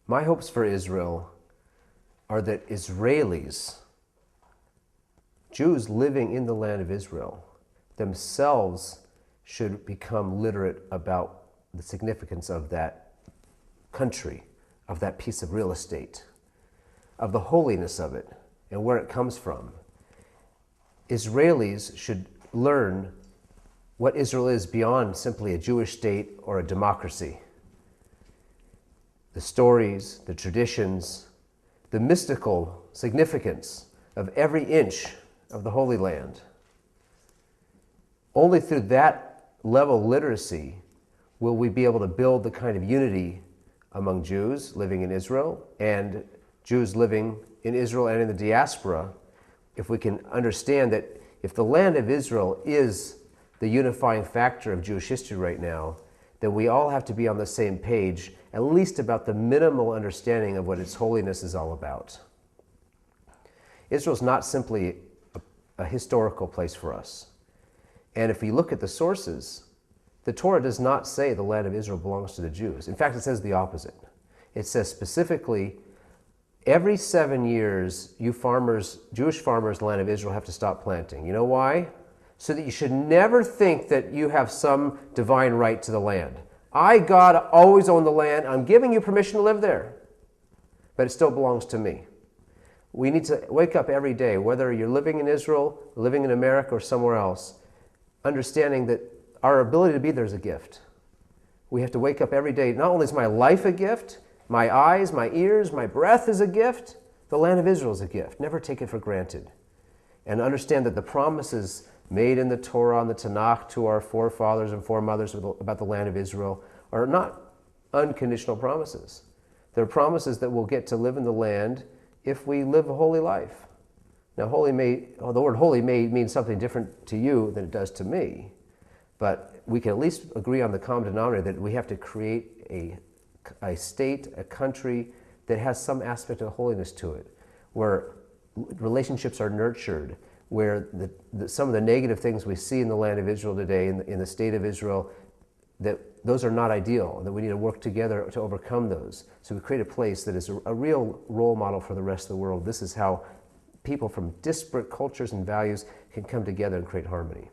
My hopes for Israel are that Israelis, Jews living in the land of Israel, themselves should become literate about the significance of that country, of that piece of real estate, of the holiness of it, and where it comes from. Israelis should learn what Israel is beyond simply a Jewish state or a democracy. The stories, the traditions, the mystical significance of every inch of the Holy Land. Only through that level of literacy will we be able to build the kind of unity among Jews living in Israel and Jews living in Israel and in the diaspora, if we can understand that if the land of Israel is the unifying factor of Jewish history right now, then we all have to be on the same page, at least about the minimal understanding of what its holiness is all about. Israel is not simply a historical place for us. And if we look at the sources, the Torah does not say the land of Israel belongs to the Jews. In fact, it says the opposite. It says specifically, every 7 years, you farmers, Jewish farmers in the land of Israel have to stop planting. You know why? So that you should never think that you have some divine right to the land. I, God, always own the land. I'm giving you permission to live there. But it still belongs to me. We need to wake up every day, whether you're living in Israel, living in America, or somewhere else, understanding that our ability to be there is a gift. We have to wake up every day. Not only is my life a gift, my eyes, my ears, my breath is a gift, the land of Israel is a gift. Never take it for granted. And understand that the promises made in the Torah and the Tanakh to our forefathers and foremothers about the land of Israel are not unconditional promises. They're promises that we'll get to live in the land if we live a holy life. Now, the word holy may mean something different to you than it does to me, but we can at least agree on the common denominator that we have to create a state, a country that has some aspect of holiness to it, where relationships are nurtured, where some of the negative things we see in the land of Israel today, in the state of Israel, that those are not ideal, and that we need to work together to overcome those. So we create a place that is a real role model for the rest of the world. This is how people from disparate cultures and values can come together and create harmony.